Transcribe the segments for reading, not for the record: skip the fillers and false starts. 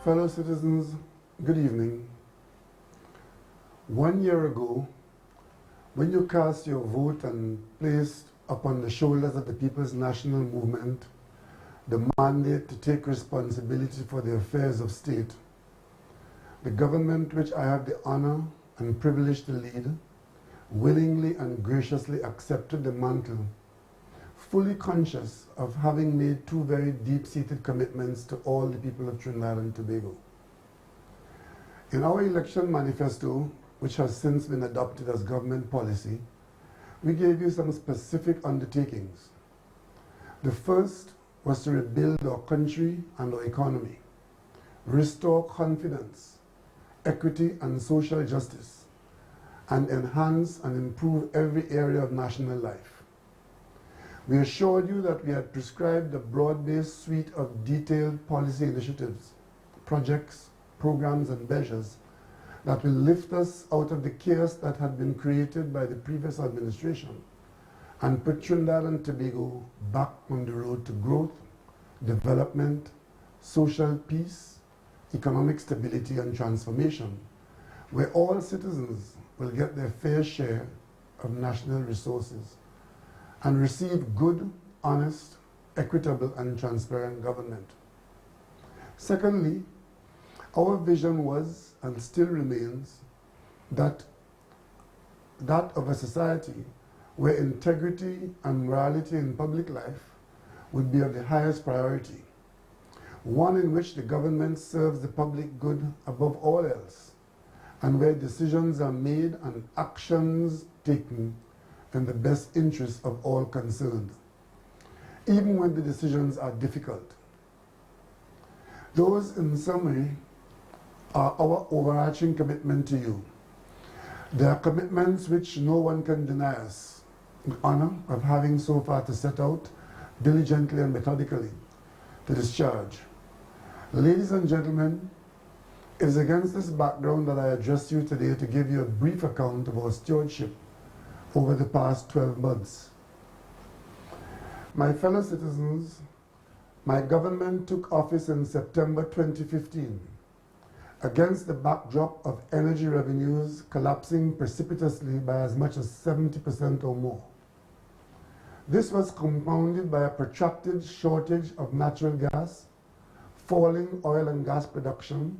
Fellow citizens, good evening. 1 year ago, when you cast your vote and placed upon the shoulders of the People's National Movement the mandate to take responsibility for the affairs of state, the government which I have the honor and privilege to lead willingly and graciously accepted the mantle, fully conscious of having made two very deep-seated commitments to all the people of Trinidad and Tobago. In our election manifesto, which has since been adopted as government policy, we gave you some specific undertakings. The first was to rebuild our country and our economy, restore confidence, equity and social justice, and enhance and improve every area of national life. We assured you that we had prescribed a broad-based suite of detailed policy initiatives, projects, programs and measures that will lift us out of the chaos that had been created by the previous administration and put Trinidad and Tobago back on the road to growth, development, social peace, economic stability and transformation, where all citizens will get their fair share of national resources and receive good, honest, equitable and transparent government. Secondly, our vision was and still remains that of a society where integrity and morality in public life would be of the highest priority, one in which the government serves the public good above all else, and where decisions are made and actions taken in the best interest of all concerned, even when the decisions are difficult. Those, in summary, are our overarching commitment to you. They are commitments which no one can deny us the honor of having so far to set out diligently and methodically to discharge. Ladies and gentlemen, it is against this background that I address you today to give you a brief account of our stewardship over the past 12 months. My fellow citizens, my government took office in September 2015 against the backdrop of energy revenues collapsing precipitously by as much as 70% or more. This was compounded by a protracted shortage of natural gas, falling oil and gas production,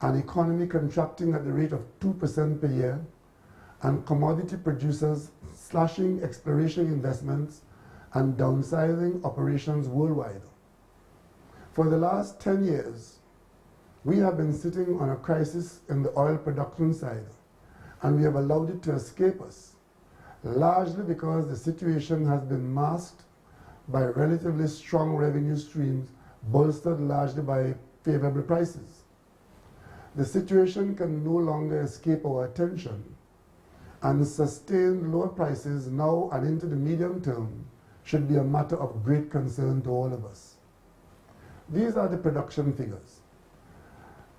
an economy contracting at the rate of 2% per year, and commodity producers slashing exploration investments and downsizing operations worldwide. For the last 10 years, we have been sitting on a crisis in the oil production side, and we have allowed it to escape us, largely because the situation has been masked by relatively strong revenue streams bolstered largely by favorable prices. The situation can no longer escape our attention, and sustained lower prices now and into the medium term should be a matter of great concern to all of us. These are the production figures.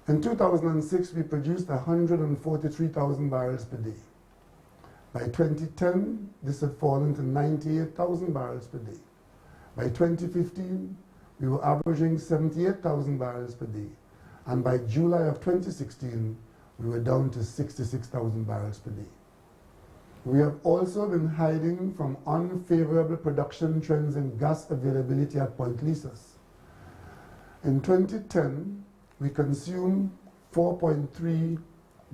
In 2006, we produced 143,000 barrels per day. By 2010, this had fallen to 98,000 barrels per day. By 2015, we were averaging 78,000 barrels per day. And by July of 2016, we were down to 66,000 barrels per day. We have also been hiding from unfavorable production trends in gas availability at Point Lisas. In 2010, we consumed 4.3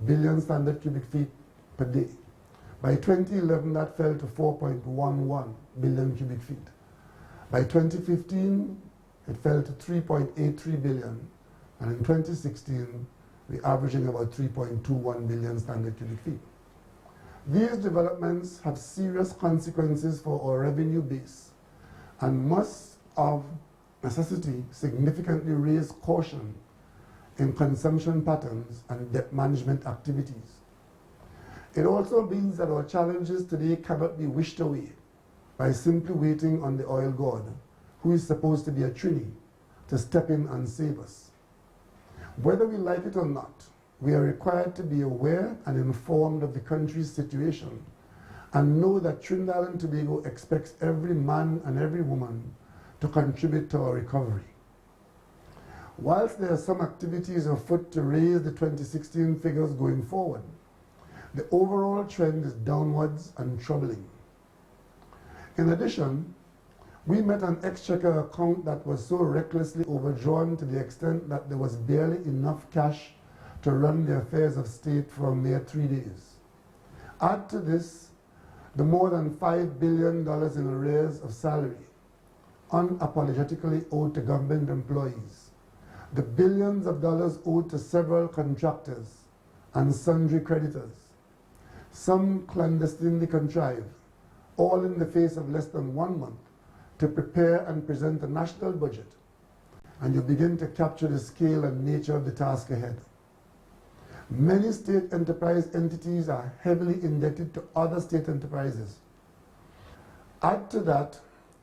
billion standard cubic feet per day. By 2011, that fell to 4.11 billion cubic feet. By 2015, it fell to 3.83 billion. And in 2016, we're averaging about 3.21 billion standard cubic feet. These developments have serious consequences for our revenue base and must, of necessity, significantly raise caution in consumption patterns and debt management activities. It also means that our challenges today cannot be wished away by simply waiting on the oil god, who is supposed to be a Trini, to step in and save us. Whether we like it or not, we are required to be aware and informed of the country's situation and know that Trinidad and Tobago expects every man and every woman to contribute to our recovery. Whilst there are some activities afoot to raise the 2016 figures going forward, the overall trend is downwards and troubling. In addition, we met an exchequer account that was so recklessly overdrawn to the extent that there was barely enough cash to run the affairs of state for a mere 3 days. Add to this the more than $5 billion in arrears of salary, unapologetically owed to government employees, the billions of dollars owed to several contractors and sundry creditors, some clandestinely contrived, all in the face of less than 1 month to prepare and present a national budget, and you begin to capture the scale and nature of the task ahead. Many state enterprise entities are heavily indebted to other state enterprises. Add to that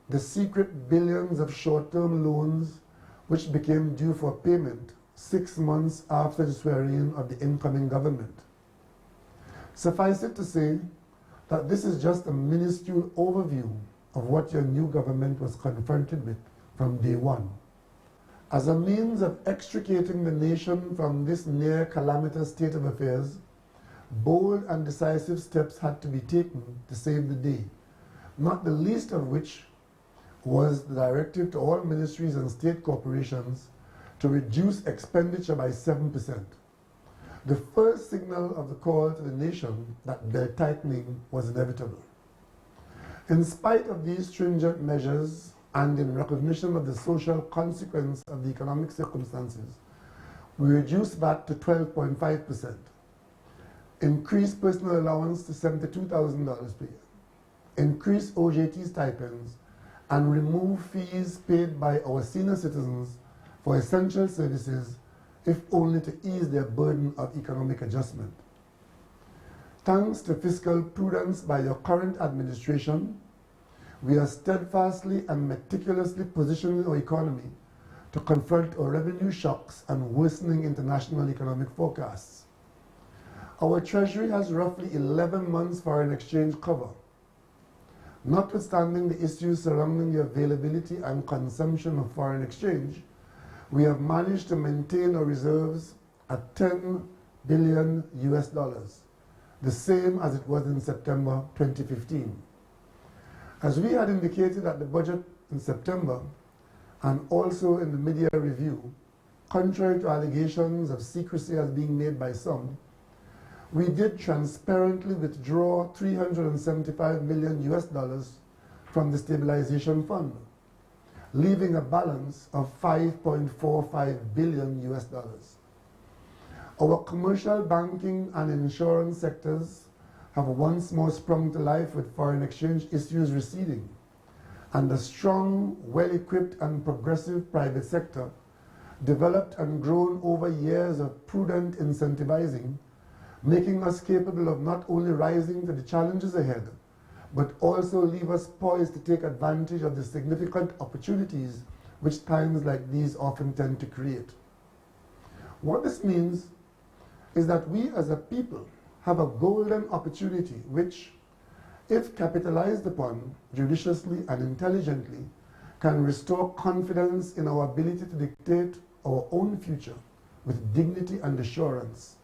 the secret billions of short-term loans which became due for payment 6 months after the swearing-in of the incoming government. Suffice it to say that this is just a minuscule overview of what your new government was confronted with from day one. As a means of extricating the nation from this near calamitous state of affairs, bold and decisive steps had to be taken to save the day, not the least of which was the directive to all ministries and state corporations to reduce expenditure by 7%. The first signal of the call to the nation that belt-tightening was inevitable. In spite of these stringent measures, and in recognition of the social consequence of the economic circumstances, we reduced VAT to 12.5%, increased personal allowance to $72,000 per year, increased OJT stipends, and removed fees paid by our senior citizens for essential services, if only to ease their burden of economic adjustment. Thanks to fiscal prudence by your current administration, we are steadfastly and meticulously positioning our economy to confront our revenue shocks and worsening international economic forecasts. Our Treasury has roughly 11 months foreign exchange cover. Notwithstanding the issues surrounding the availability and consumption of foreign exchange, we have managed to maintain our reserves at $10 billion US, the same as it was in September 2015. As we had indicated at the budget in September, and also in the mid-year review, contrary to allegations of secrecy as being made by some, we did transparently withdraw $375 million US from the stabilization fund, leaving a balance of $5.45 billion US. Our commercial banking and insurance sectors have once more sprung to life with foreign exchange issues receding, and a strong, well-equipped and progressive private sector, developed and grown over years of prudent incentivizing, making us capable of not only rising to the challenges ahead, but also leave us poised to take advantage of the significant opportunities which times like these often tend to create. What this means is that we as a people have a golden opportunity which, if capitalized upon judiciously and intelligently, can restore confidence in our ability to dictate our own future with dignity and assurance,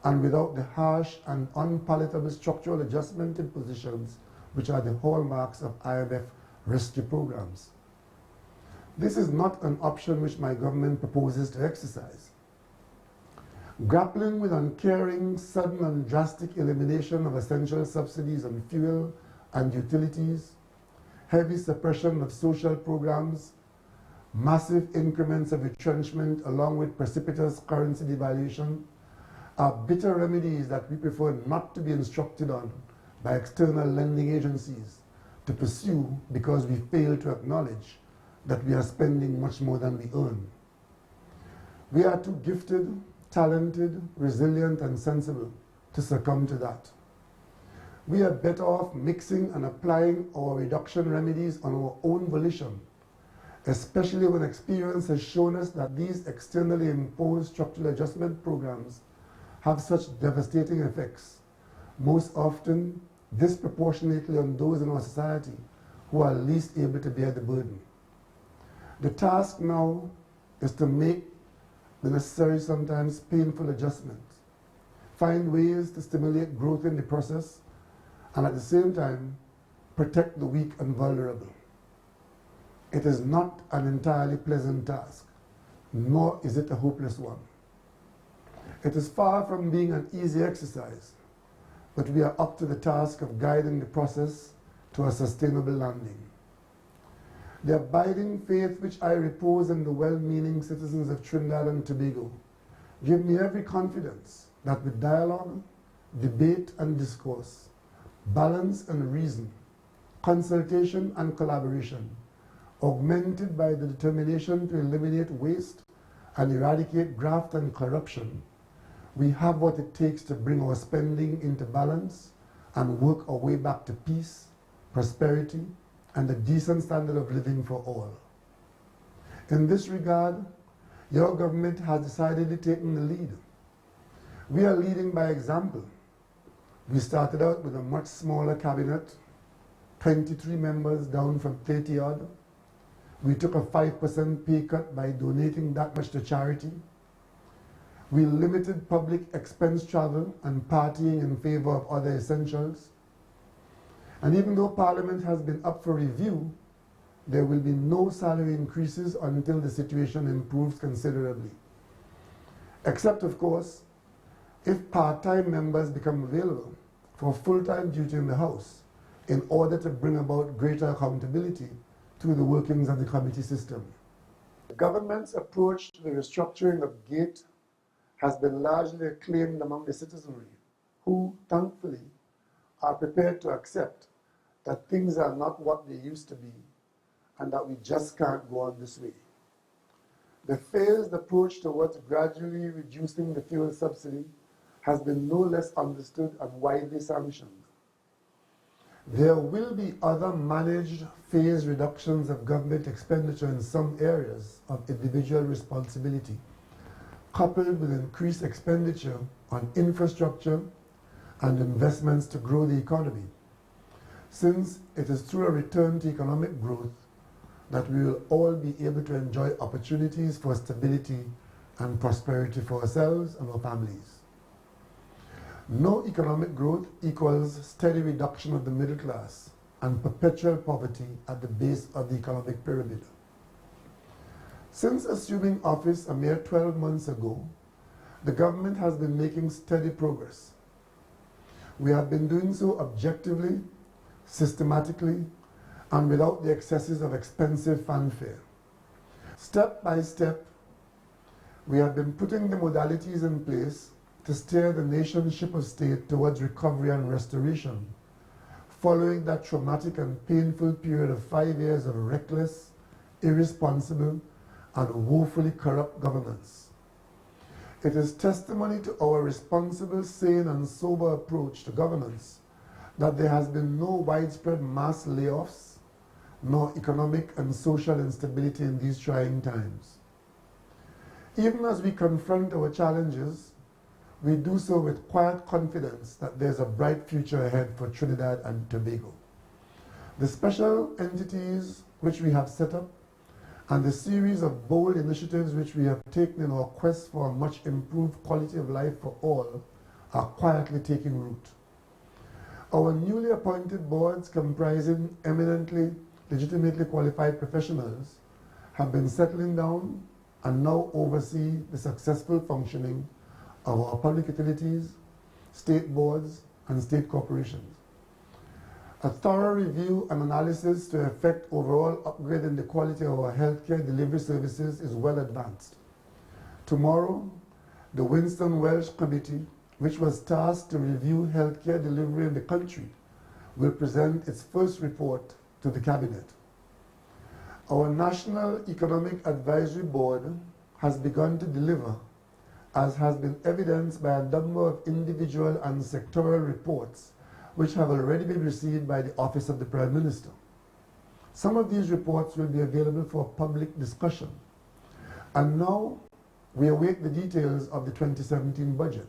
and without the harsh and unpalatable structural adjustment impositions which are the hallmarks of IMF rescue programs. This is not an option which my government proposes to exercise. Grappling with uncaring, sudden and drastic elimination of essential subsidies on fuel and utilities, heavy suppression of social programs, massive increments of retrenchment along with precipitous currency devaluation are bitter remedies that we prefer not to be instructed on by external lending agencies to pursue because we fail to acknowledge that we are spending much more than we earn. We are too gifted, talented, resilient, and sensible to succumb to that. We are better off mixing and applying our reduction remedies on our own volition, especially when experience has shown us that these externally imposed structural adjustment programs have such devastating effects, most often disproportionately on those in our society who are least able to bear the burden. The task now is to make the necessary, sometimes painful adjustments, find ways to stimulate growth in the process, and at the same time, protect the weak and vulnerable. It is not an entirely pleasant task, nor is it a hopeless one. It is far from being an easy exercise, but we are up to the task of guiding the process to a sustainable landing. The abiding faith which I repose in the well-meaning citizens of Trinidad and Tobago give me every confidence that with dialogue, debate and discourse, balance and reason, consultation and collaboration, augmented by the determination to eliminate waste and eradicate graft and corruption, we have what it takes to bring our spending into balance and work our way back to peace, prosperity, and a decent standard of living for all. In this regard, your government has decidedly taken the lead. We are leading by example. We started out with a much smaller cabinet, 23 members down from 30 odd. We took a 5% pay cut by donating that much to charity. We limited public expense travel and partying in favor of other essentials. And even though Parliament has been up for review, there will be no salary increases until the situation improves considerably. Except, of course, if part-time members become available for full-time duty in the House in order to bring about greater accountability through the workings of the committee system. The government's approach to the restructuring of GATE has been largely acclaimed among the citizenry, who, thankfully, are prepared to accept that things are not what they used to be and that we just can't go on this way. The phased approach towards gradually reducing the fuel subsidy has been no less understood and widely sanctioned. There will be other managed phased reductions of government expenditure in some areas of individual responsibility, coupled with increased expenditure on infrastructure and investments to grow the economy, since it is through a return to economic growth that we will all be able to enjoy opportunities for stability and prosperity for ourselves and our families. No economic growth equals steady reduction of the middle class and perpetual poverty at the base of the economic pyramid. Since assuming office a mere 12 months ago, the government has been making steady progress. We have been doing so objectively, systematically, and without the excesses of expensive fanfare. Step by step, we have been putting the modalities in place to steer the nation's ship of state towards recovery and restoration, following that traumatic and painful period of 5 years of reckless, irresponsible, and woefully corrupt governance. It is testimony to our responsible, sane, and sober approach to governance that there has been no widespread mass layoffs, nor economic and social instability in these trying times. Even as we confront our challenges, we do so with quiet confidence that there's a bright future ahead for Trinidad and Tobago. The special entities which we have set up and the series of bold initiatives which we have taken in our quest for a much improved quality of life for all are quietly taking root. Our newly appointed boards, comprising eminently, legitimately qualified professionals, have been settling down and now oversee the successful functioning of our public utilities, state boards, and state corporations. A thorough review and analysis to effect overall upgrade in the quality of our healthcare delivery services is well advanced. Tomorrow, the Winston Welsh Committee, which was tasked to review healthcare delivery in the country, will present its first report to the Cabinet. Our National Economic Advisory Board has begun to deliver, as has been evidenced by a number of individual and sectoral reports which have already been received by the Office of the Prime Minister. Some of these reports will be available for public discussion. And now we await the details of the 2017 budget.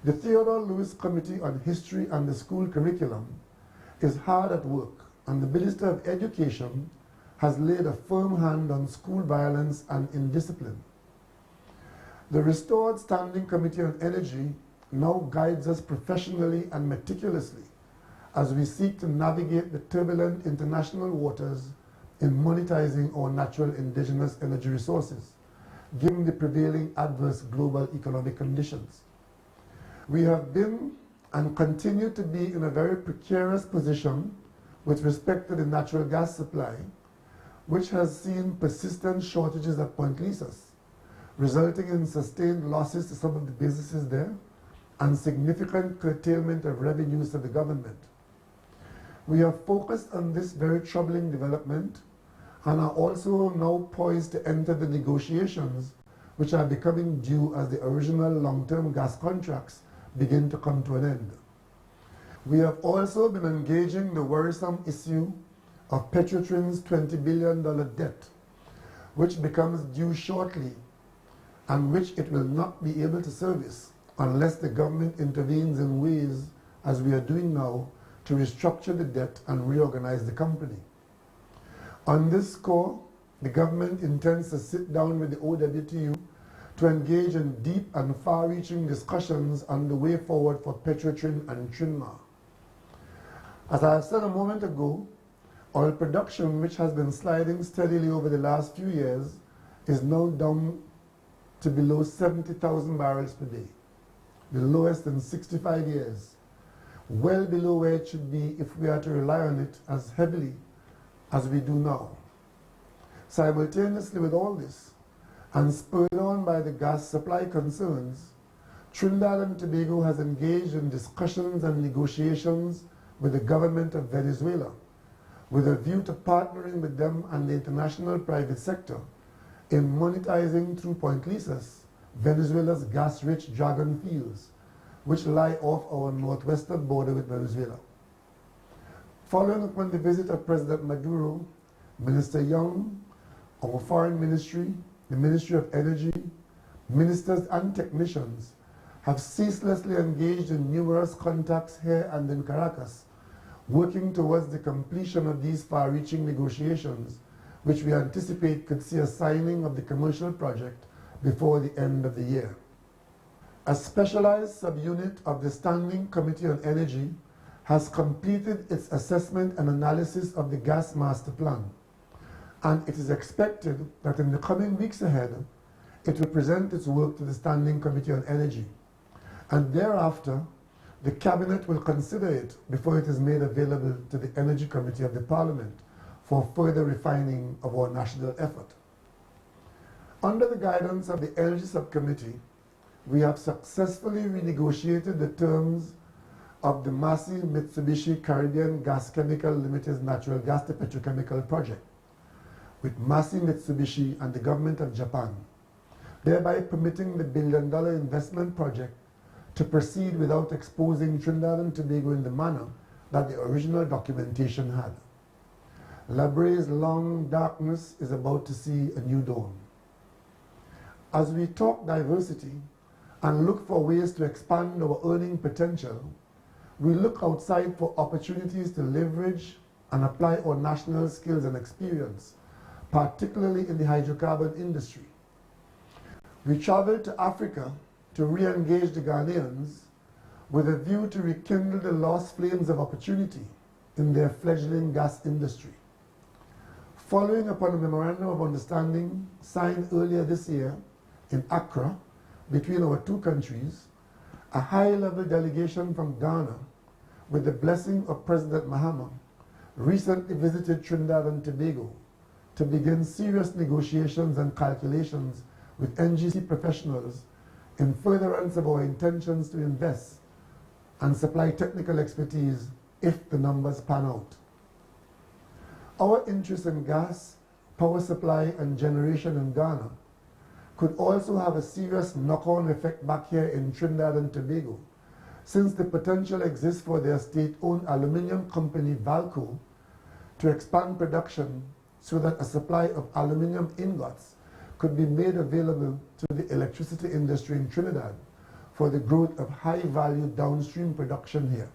The Theodore Lewis Committee on History and the School Curriculum is hard at work, and the Minister of Education has laid a firm hand on school violence and indiscipline. The restored Standing Committee on Energy now guides us professionally and meticulously as we seek to navigate the turbulent international waters in monetizing our natural indigenous energy resources, given the prevailing adverse global economic conditions. We have been and continue to be in a very precarious position with respect to the natural gas supply, which has seen persistent shortages at Point Lisas, resulting in sustained losses to some of the businesses there and significant curtailment of revenues to the government. We have focused on this very troubling development and are also now poised to enter the negotiations which are becoming due as the original long-term gas contracts begin to come to an end. We have also been engaging the worrisome issue of Petrotrin's $20 billion debt, which becomes due shortly and which it will not be able to service unless the government intervenes in ways, as we are doing now, to restructure the debt and reorganize the company. On this score, the government intends to sit down with the OWTU to engage in deep and far-reaching discussions on the way forward for Petrotrin and Trinidad. As I said a moment ago, oil production, which has been sliding steadily over the last few years, is now down to below 70,000 barrels per day, the lowest in 65 years, well below where it should be if we are to rely on it as heavily as we do now. Simultaneously with all this, and spurred on by the gas supply concerns, Trinidad and Tobago has engaged in discussions and negotiations with the government of Venezuela, with a view to partnering with them and the international private sector in monetizing through Point Lisas Venezuela's gas-rich Dragon fields, which lie off our northwestern border with Venezuela. Following upon the visit of President Maduro, Minister Young, our Foreign Ministry, the Ministry of Energy, ministers and technicians have ceaselessly engaged in numerous contacts here and in Caracas, working towards the completion of these far-reaching negotiations, which we anticipate could see a signing of the commercial project before the end of the year. A specialized subunit of the Standing Committee on Energy has completed its assessment and analysis of the gas master plan, and it is expected that in the coming weeks ahead, it will present its work to the Standing Committee on Energy, and thereafter, the Cabinet will consider it before it is made available to the Energy Committee of the Parliament for further refining of our national effort. Under the guidance of the Energy Subcommittee, we have successfully renegotiated the terms of the Massey Mitsubishi Caribbean Gas Chemical Limited's natural gas to petrochemical project with Massey Mitsubishi and the government of Japan, thereby permitting the billion-dollar investment project to proceed without exposing Trinidad and Tobago in the manner that the original documentation had. Labre's long darkness is about to see a new dawn. As we talk diversity and look for ways to expand our earning potential, we look outside for opportunities to leverage and apply our national skills and experience, particularly in the hydrocarbon industry. We traveled to Africa to re-engage the Ghanaians with a view to rekindle the lost flames of opportunity in their fledgling gas industry. Following upon a memorandum of understanding signed earlier this year in Accra between our two countries, a high-level delegation from Ghana, with the blessing of President Mahama, recently visited Trinidad and Tobago to begin serious negotiations and calculations with NGC professionals in furtherance of our intentions to invest and supply technical expertise if the numbers pan out. Our interest in gas, power supply and generation in Ghana could also have a serious knock-on effect back here in Trinidad and Tobago, since the potential exists for their state-owned aluminium company Valco to expand production so that a supply of aluminium ingots could be made available to the electricity industry in Trinidad for the growth of high-value downstream production here.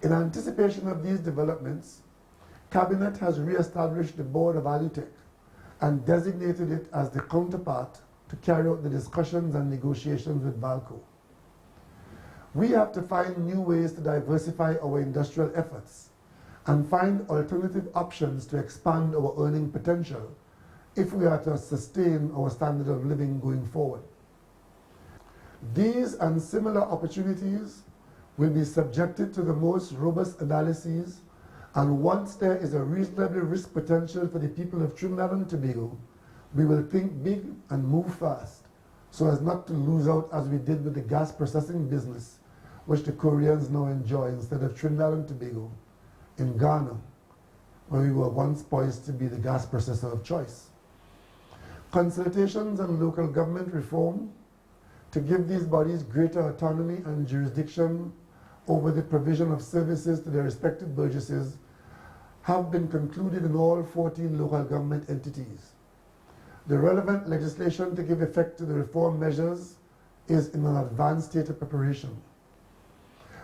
In anticipation of these developments, Cabinet has re-established the board of Alutech and designated it as the counterpart to carry out the discussions and negotiations with VALCO. We have to find new ways to diversify our industrial efforts and find alternative options to expand our earning potential if we are to sustain our standard of living going forward. These and similar opportunities will be subjected to the most robust analyses, and once there is a reasonable risk potential for the people of Trinidad and Tobago, we will think big and move fast so as not to lose out as we did with the gas processing business, which the Koreans now enjoy instead of Trinidad and Tobago in Ghana, where we were once poised to be the gas processor of choice. Consultations on local government reform to give these bodies greater autonomy and jurisdiction over the provision of services to their respective burgesses have been concluded in all 14 local government entities. The relevant legislation to give effect to the reform measures is in an advanced state of preparation.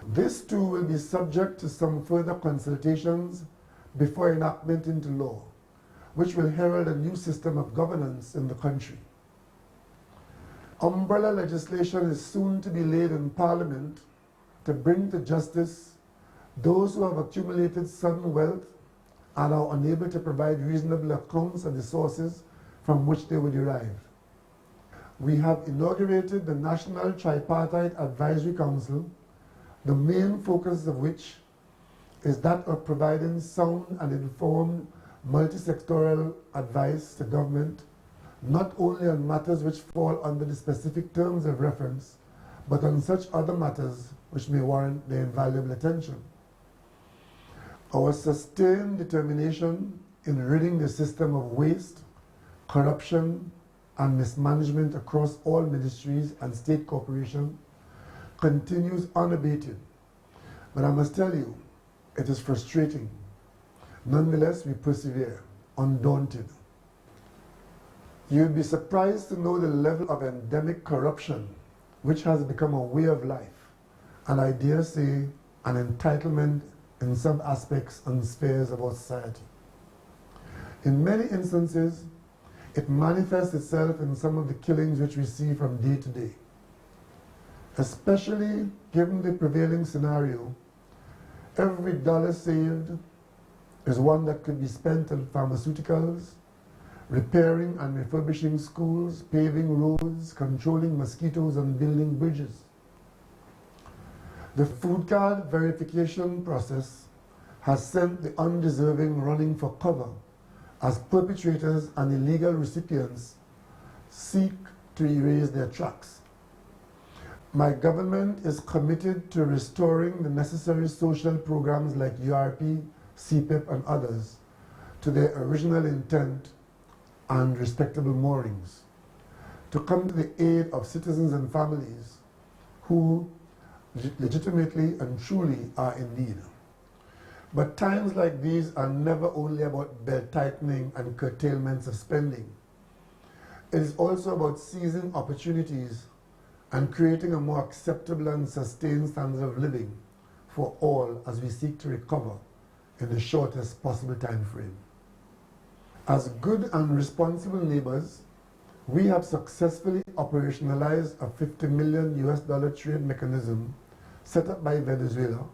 This too will be subject to some further consultations before enactment into law, which will herald a new system of governance in the country. Umbrella legislation is soon to be laid in Parliament to bring to justice those who have accumulated sudden wealth and are unable to provide reasonable accounts of the sources from which they were derived. We have inaugurated the National Tripartite Advisory Council, the main focus of which is that of providing sound and informed multi-sectoral advice to government, not only on matters which fall under the specific terms of reference, but on such other matters which may warrant their invaluable attention. Our sustained determination in ridding the system of waste, corruption, and mismanagement across all ministries and state corporations continues unabated. But I must tell you, it is frustrating. Nonetheless, we persevere, undaunted. You'd be surprised to know the level of endemic corruption which has become a way of life, and I dare say an entitlement in some aspects and spheres of our society. In many instances, it manifests itself in some of the killings which we see from day to day. Especially given the prevailing scenario, every dollar saved is one that could be spent on pharmaceuticals, repairing and refurbishing schools, paving roads, controlling mosquitoes, and building bridges. The food card verification process has sent the undeserving running for cover as perpetrators and illegal recipients seek to erase their tracks. My government is committed to restoring the necessary social programs like URP, CPEP, and others to their original intent and respectable moorings, to come to the aid of citizens and families who legitimately and truly are in need. But times like these are never only about belt-tightening and curtailments of spending. It is also about seizing opportunities and creating a more acceptable and sustained standard of living for all as we seek to recover in the shortest possible time frame. As good and responsible neighbors, we have successfully operationalized a $50 million trade mechanism set up by Venezuela,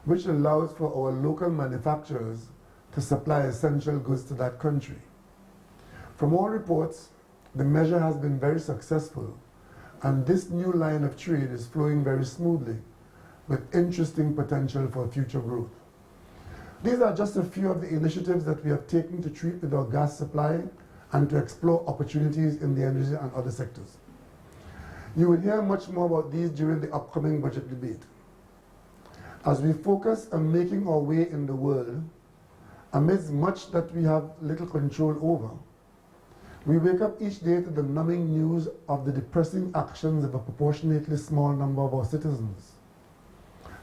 which allows for our local manufacturers to supply essential goods to that country. From all reports, the measure has been very successful, and this new line of trade is flowing very smoothly, with interesting potential for future growth. These are just a few of the initiatives that we have taken to treat with our gas supply and to explore opportunities in the energy and other sectors. You will hear much more about these during the upcoming budget debate. As we focus on making our way in the world, amidst much that we have little control over, we wake up each day to the numbing news of the depressing actions of a proportionately small number of our citizens.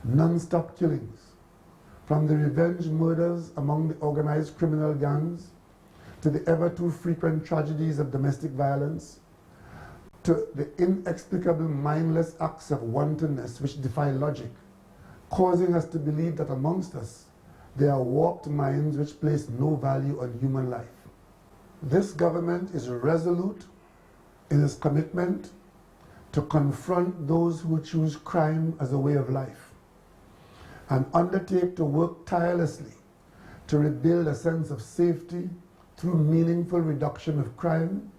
Non-stop killings, from the revenge murders among the organized criminal gangs, to the ever too frequent tragedies of domestic violence, to the inexplicable mindless acts of wantonness which defy logic, causing us to believe that amongst us there are warped minds which place no value on human life. This government is resolute in its commitment to confront those who choose crime as a way of life and undertake to work tirelessly to rebuild a sense of safety through meaningful reduction of crime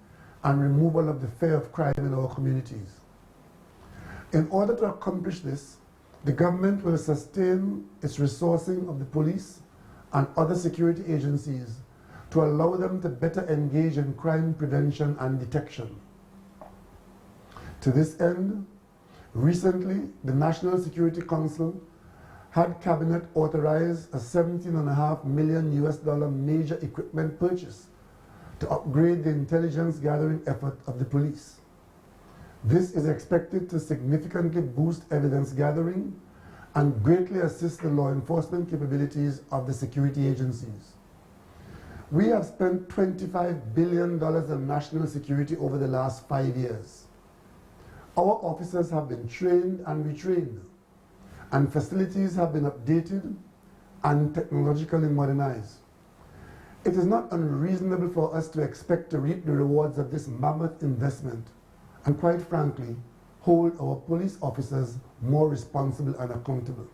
and removal of the fear of crime in our communities. In order to accomplish this, the government will sustain its resourcing of the police and other security agencies to allow them to better engage in crime prevention and detection. To this end, recently, the National Security Council had Cabinet authorize a $17.5 million major equipment purchase to upgrade the intelligence gathering effort of the police. This is expected to significantly boost evidence gathering and greatly assist the law enforcement capabilities of the security agencies. We have spent $25 billion on national security over the last 5 years. Our officers have been trained and retrained, and facilities have been updated and technologically modernized. It is not unreasonable for us to expect to reap the rewards of this mammoth investment and, quite frankly, hold our police officers more responsible and accountable.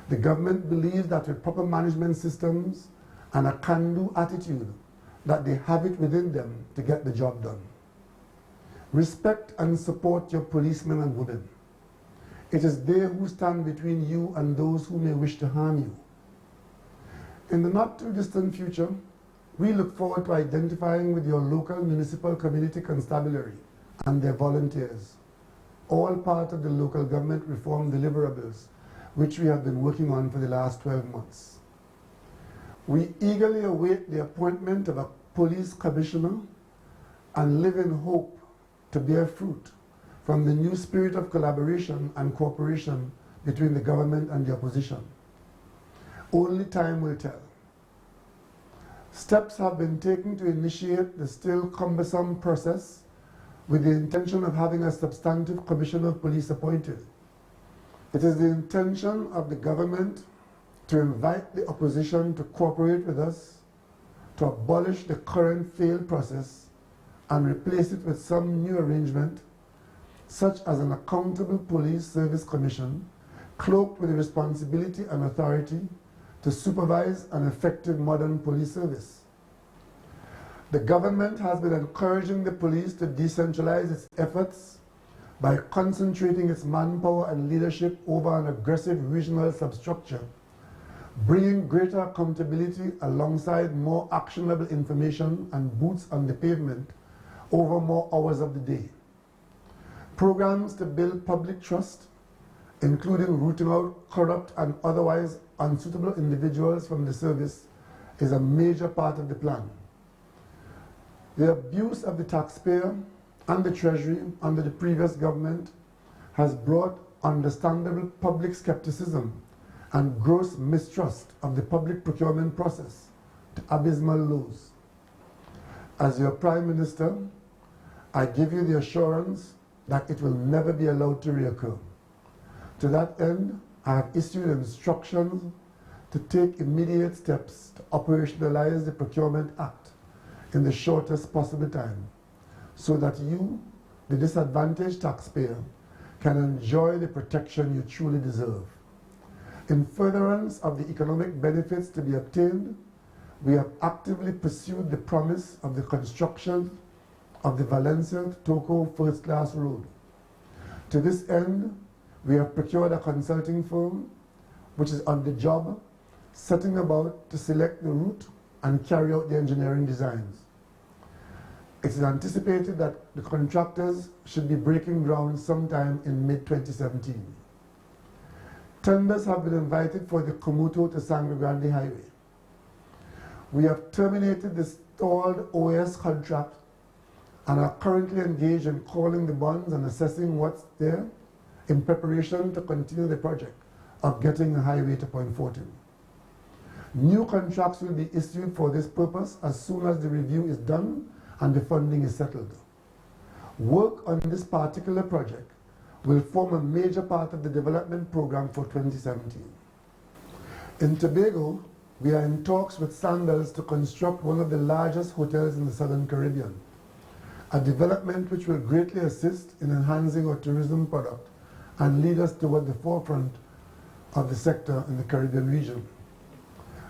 The government believes that with proper management systems and a can-do attitude, that they have it within them to get the job done. Respect and support your policemen and women. It is they who stand between you and those who may wish to harm you. In the not too distant future, we look forward to identifying with your local municipal community constabulary and their volunteers, all part of the local government reform deliverables which we have been working on for the last 12 months. We eagerly await the appointment of a police commissioner and live in hope to bear fruit from the new spirit of collaboration and cooperation between the government and the opposition. Only time will tell. Steps have been taken to initiate the still cumbersome process with the intention of having a substantive commissioner of police appointed. It is the intention of the government to invite the opposition to cooperate with us to abolish the current failed process and replace it with some new arrangement, such as an accountable police service commission cloaked with the responsibility and authority to supervise an effective modern police service. The government has been encouraging the police to decentralize its efforts by concentrating its manpower and leadership over an aggressive regional substructure, bringing greater accountability alongside more actionable information and boots on the pavement over more hours of the day. Programs to build public trust, including rooting out corrupt and otherwise unsuitable individuals from the service, is a major part of the plan. The abuse of the taxpayer and the Treasury under the previous government has brought understandable public skepticism and gross mistrust of the public procurement process to abysmal lows. As your Prime Minister, I give you the assurance that it will never be allowed to reoccur. To that end, I have issued instructions to take immediate steps to operationalize the Procurement Act in the shortest possible time, so that you, the disadvantaged taxpayer, can enjoy the protection you truly deserve. In furtherance of the economic benefits to be obtained, we have actively pursued the promise of the construction of the Valencia to Tobago first-class road. To this end, we have procured a consulting firm which is on the job, setting about to select the route and carry out the engineering designs. It is anticipated that the contractors should be breaking ground sometime in mid-2017. Tenders have been invited for the Komuto to Sangre Grande Highway. We have terminated the stalled OAS contract and are currently engaged in calling the bonds and assessing what's there in preparation to continue the project of getting a highway to Point Fortin. New contracts will be issued for this purpose as soon as the review is done and the funding is settled. Work on this particular project will form a major part of the development program for 2017. In Tobago, we are in talks with Sandals to construct one of the largest hotels in the Southern Caribbean, a development which will greatly assist in enhancing our tourism product and lead us toward the forefront of the sector in the Caribbean region.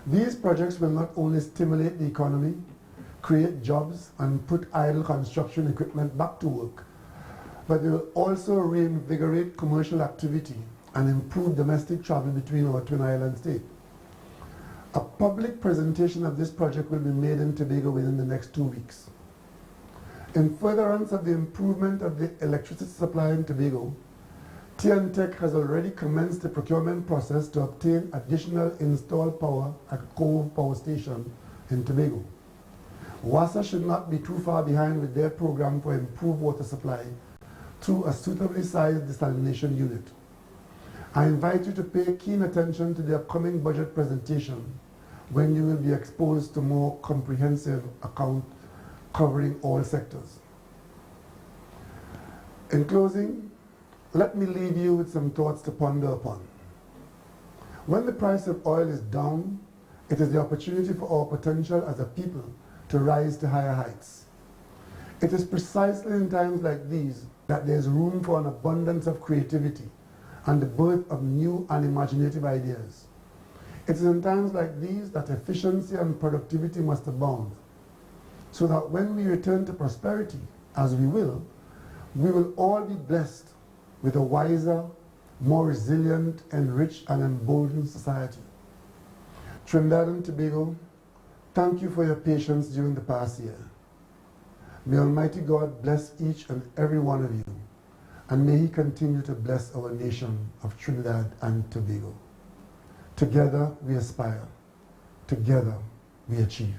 These projects will not only stimulate the economy, create jobs, and put idle construction equipment back to work, but they will also reinvigorate commercial activity and improve domestic travel between our twin island states. A public presentation of this project will be made in Tobago within the next 2 weeks. In furtherance of the improvement of the electricity supply in Tobago, TNTech has already commenced the procurement process to obtain additional installed power at Cove Power Station in Tobago. WASA should not be too far behind with their program for improved water supply through a suitably sized desalination unit. I invite you to pay keen attention to the upcoming budget presentation when you will be exposed to more comprehensive account covering all sectors. In closing, let me leave you with some thoughts to ponder upon. When the price of oil is down, it is the opportunity for our potential as a people to rise to higher heights. It is precisely in times like these that there is room for an abundance of creativity and the birth of new and imaginative ideas. It is in times like these that efficiency and productivity must abound, so that when we return to prosperity, as we will all be blessed with a wiser, more resilient, enriched, and emboldened society. Trinidad and Tobago, thank you for your patience during the past year. May Almighty God bless each and every one of you, and may He continue to bless our nation of Trinidad and Tobago. Together we aspire. Together we achieve.